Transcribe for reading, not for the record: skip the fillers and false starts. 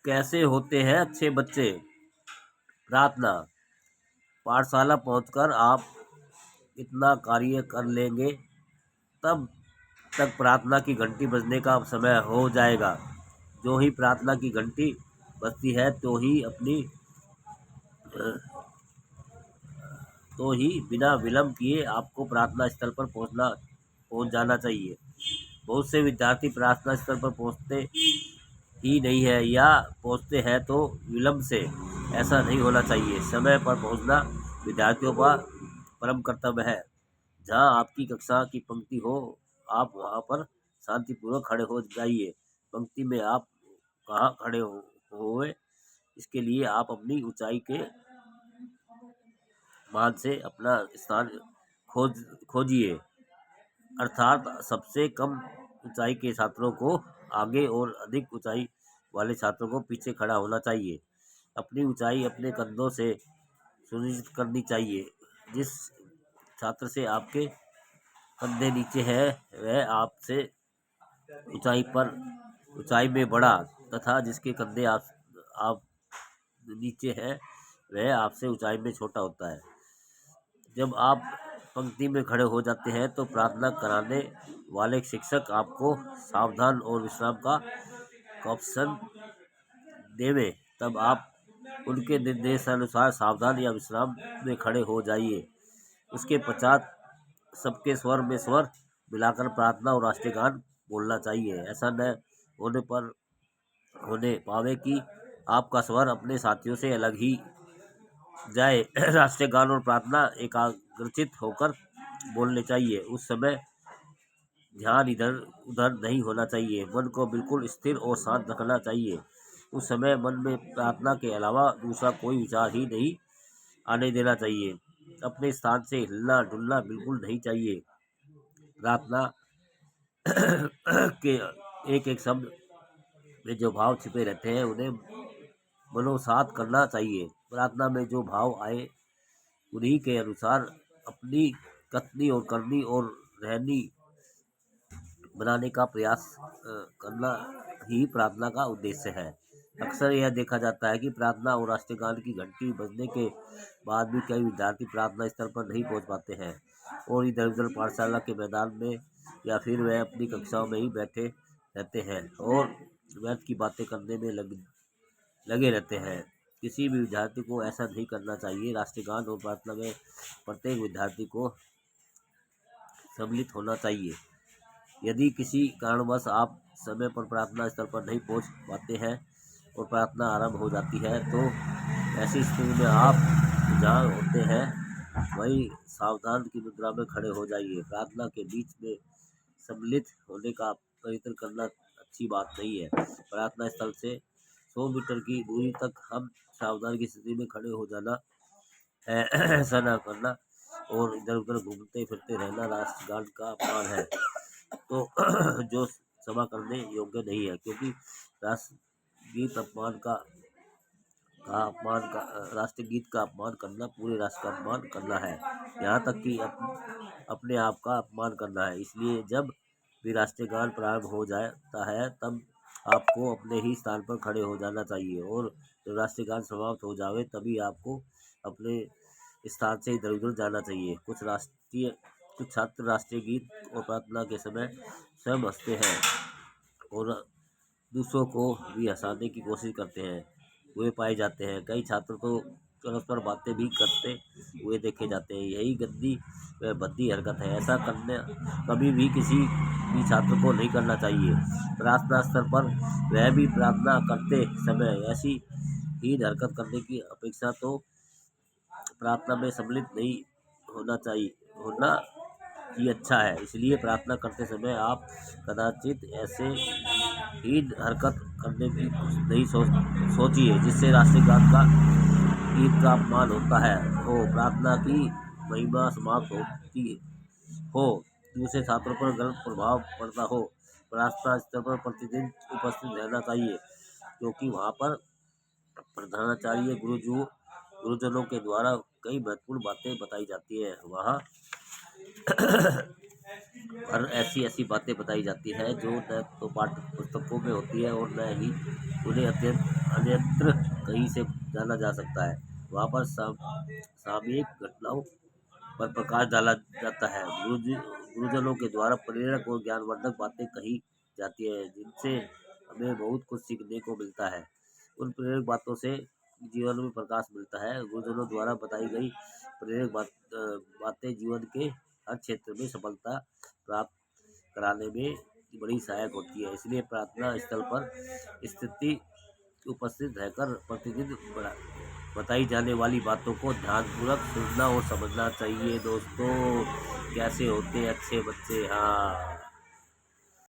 कैसे होते हैं अच्छे बच्चे? प्रार्थना। पाठशाला पहुंचकर आप इतना कार्य कर लेंगे, तब तक प्रार्थना की घंटी बजने का समय हो जाएगा। जो ही प्रार्थना की घंटी बजती है तो ही बिना विलंब किए आपको प्रार्थना स्थल पर पहुंच जाना चाहिए। बहुत से विद्यार्थी प्रार्थना स्थल पर पहुंचते ही नहीं है, या पहुंचते हैं तो विलंब से। ऐसा नहीं होना चाहिए। समय पर पहुंचना विद्यार्थियों का परम कर्तव्य है। जहां आपकी कक्षा की पंक्ति हो, आप वहां पर शांतिपूर्वक खड़े हो जाइए। पंक्ति में आप कहाँ खड़े होए, इसके लिए आप अपनी ऊंचाई के मान से अपना स्थान खोजिए। अर्थात सबसे कम ऊंचाई के छात्रों को आगे और अधिक ऊंचाई वाले छात्रों को पीछे खड़ा होना चाहिए। अपनी ऊंचाई अपने कंधों से सुनिश्चित करनी चाहिए। जिस छात्र से आपके कंधे नीचे है, वह आपसे ऊंचाई में बड़ा, तथा जिसके कंधे आप नीचे है, वह आपसे ऊंचाई में छोटा होता है। जब आप पंक्ति में खड़े हो जाते हैं तो प्रार्थना कराने वाले शिक्षक आपको सावधान और विश्राम का ऑप्शन देवे, तब आप उनके निर्देशानुसार सावधान या विश्राम में खड़े हो जाइए। उसके पश्चात सबके स्वर में स्वर मिलाकर प्रार्थना और राष्ट्रीय गान बोलना चाहिए। ऐसा न होने पावे कि आपका स्वर अपने साथियों से अलग ही जाए। राष्ट्रीय गान और प्रार्थना एकाग्रचित होकर बोलने चाहिए। उस समय ध्यान इधर उधर नहीं होना चाहिए। मन को बिल्कुल स्थिर और शांत रखना चाहिए। उस समय मन में प्रार्थना के अलावा दूसरा कोई विचार ही नहीं आने देना चाहिए। अपने स्थान से हिलना डुलना बिल्कुल नहीं चाहिए। प्रार्थना के एक एक शब्द में जो भाव छिपे रहते हैं, उन्हें मनोसात करना चाहिए। प्रार्थना में जो भाव आए, उन्हीं के अनुसार अपनी कथनी और करनी और रहनी बनाने का प्रयास करना ही प्रार्थना का उद्देश्य है। अक्सर यह देखा जाता है कि प्रार्थना और राष्ट्रीय गान की घंटी बजने के बाद भी कई विद्यार्थी प्रार्थना स्थल पर नहीं पहुंच पाते हैं और इधर उधर पाठशाला के मैदान में या फिर वह अपनी कक्षाओं में ही बैठे रहते हैं और व्यर्थ की बातें करने में लगे रहते हैं। किसी भी विद्यार्थी को ऐसा नहीं करना चाहिए। राष्ट्रीय गान और प्रार्थना में प्रत्येक विद्यार्थी को सम्मिलित होना चाहिए। यदि किसी कारणवश आप समय पर प्रार्थना स्थल पर नहीं पहुंच पाते हैं और प्रार्थना आरंभ हो जाती है, तो ऐसी स्थिति में आप जहाँ होते हैं वहीं सावधान की मुद्रा में खड़े हो जाइए। प्रार्थना के बीच में सम्मिलित होने का प्रयत्न करना अच्छी बात नहीं है। प्रार्थना स्थल से 100 मीटर की दूरी तक हम सावधान की स्थिति में खड़े हो जाना है। ऐसा ना करना और इधर उधर घूमते फिरते रहना राष्ट्रगान का अपमान है, तो जो क्षमा करने योग्य नहीं है, क्योंकि राष्ट्रगीत राष्ट्रीय गीत का अपमान करना पूरे राष्ट्र का अपमान करना है, यहाँ तक कि अपने आप का अपमान करना है। इसलिए जब भी राष्ट्रीय गान प्रारंभ हो जाता है, तब आपको अपने ही स्थान पर खड़े हो जाना चाहिए और जब राष्ट्रीय गान समाप्त हो जावे, तभी आपको अपने स्थान से इधर उधर जाना चाहिए। कुछ छात्र राष्ट्रीय गीत और प्रार्थना के समय स्वयं हंसते हैं और दूसरों को भी हंसाने की कोशिश करते हैं हुए पाए जाते हैं। कई छात्र तो परस्पर बातें भी करते हुए देखे जाते हैं। यही गंदी व भद्दी हरकत है। ऐसा करने कभी भी किसी भी छात्र को नहीं करना चाहिए। प्रार्थना स्तर पर वह भी प्रार्थना करते समय ऐसी हीन हरकत करने की अपेक्षा तो प्रार्थना में सम्मिलित नहीं होना ही अच्छा है। इसलिए प्रार्थना करते समय आप कदाचित ऐसे हीन हरकत करने की नहीं सोचिए जिससे राष्ट्रीय गीत का अपमान होता है हो, प्रार्थना की महिमा समाप्त होती हो, दूसरे छात्रों पर गलत प्रभाव पड़ता हो। प्रार्थना स्थल पर प्रतिदिन उपस्थित रहना चाहिए, क्योंकि वहाँ पर प्रधानाचार्य गुरुजनों के द्वारा कई महत्वपूर्ण बातें बताई जाती है। वहाँ पर ऐसी बातें बताई जाती है जो न तो पाठ्य पुस्तकों में होती है और न ही उन्हें अध्ययन अन्यत्र कहीं से जाना जा सकता है। वहाँ पर सामयिक घटनाओं पर प्रकाश डाला जाता है। गुरुजनों के द्वारा प्रेरक और ज्ञानवर्धक बातें कही जाती है, जिनसे हमें बहुत कुछ सीखने को मिलता है। उन प्रेरक बातों से जीवन में प्रकाश मिलता है। गुरुजनों द्वारा बताई गई प्रेरक बातें जीवन के हर क्षेत्र में सफलता प्राप्त कराने में बड़ी सहायक होती है। इसलिए प्रार्थना स्थल पर स्थिति उपस्थित रहकर प्रतिदिन बताई जाने वाली बातों को ध्यानपूर्वक सुनना और समझना चाहिए। दोस्तों, कैसे होते हैं अच्छे बच्चे? हाँ।